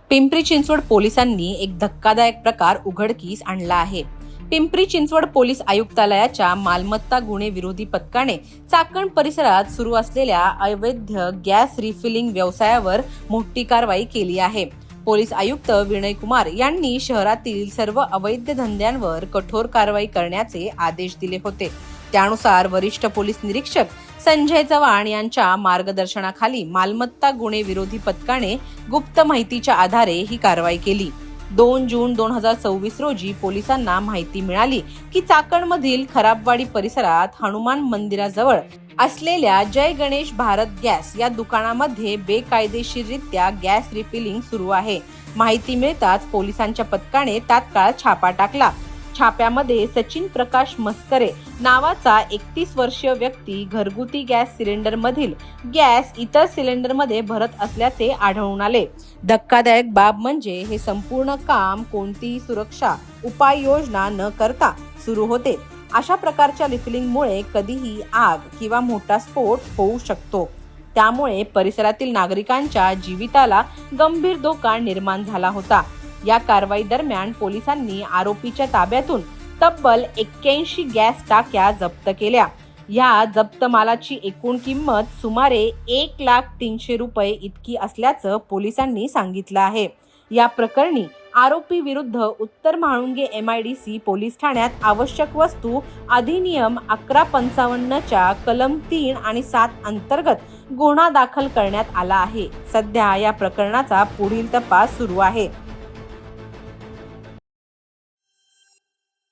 पिंपरी चिंचवड पोलिसांनी एक धक्कादायक प्रकार उघडकीस आणला आहे. पिंपरी चिंचवड पोलीस आयुक्तालयाच्या मालमत्ता गुन्हे विरोधी पथकाने चाकण परिसरात सुरू असलेल्या अवैध गॅस रिफिलिंग व्यवसायावर मोठी कारवाई केली आहे. पोलीस आयुक्त विनय कुमार यांनी शहरातील सर्व अवैध धंद्यांवर कठोर कारवाई करण्याचे आदेश दिले होते. त्यानुसार वरिष्ठ पोलीस निरीक्षक संजय चव्हाण यांच्या मार्गदर्शनाखाली मालमत्ता गुन्हे विरोधी पथकाने गुप्त माहितीच्या आधारे ही कारवाई केली. 2 जून 2024 रोजी पोलिसांना माहिती मिळाली की चाकणमधील खराबवाडी परिसरात हनुमान मंदिराजवळ असलेल्या जय गणेश भारत गॅस या दुकानामध्ये बेकायदेशीररित्या गॅस रिफिलिंग सुरू आहे. माहिती मिळताच पोलिसांच्या पथकाने तात्काळ छापा टाकला. छाप्यामध्ये सचिन प्रकाश मस्करे नावाचा 31 वर्षीय व्यक्ती घरगुती गॅस सिलेंडर मधील गॅस इतर सिलेंडर मध्ये भरत असल्याचे आढळून आले. धक्कादायक बाब म्हणजे हे संपूर्ण काम कोणतीही सुरक्षा उपाययोजना न करता सुरू होते. अशा प्रकारच्या रिफिलिंगमुळे कधीही आग किंवा मोठा स्फोट होऊ शकतो. त्यामुळे परिसरातील नागरिकांच्या जीविताला गंभीर धोका निर्माण झाला होता. या कारवाई दरम्यान पोलिसांनी आरोपीच्या ताब्यातून तब्बल 81 गॅस टाक्या जप्त केल्या. या जप्त मालाची एकूण किंमत सुमारे 1,03,000 रुपये इतकी असल्याचं पोलिसांनी सांगितलं आहे. या प्रकरणी आरोपी विरुद्ध उत्तर म्हाळुंगे MIDC पोलीस ठाण्यात आवश्यक वस्तू अधिनियम 1155 च्या कलम 3 आणि 7 अंतर्गत गुन्हा दाखल करण्यात आला आहे. सध्या या प्रकरणाचा पुढील तपास सुरू आहे.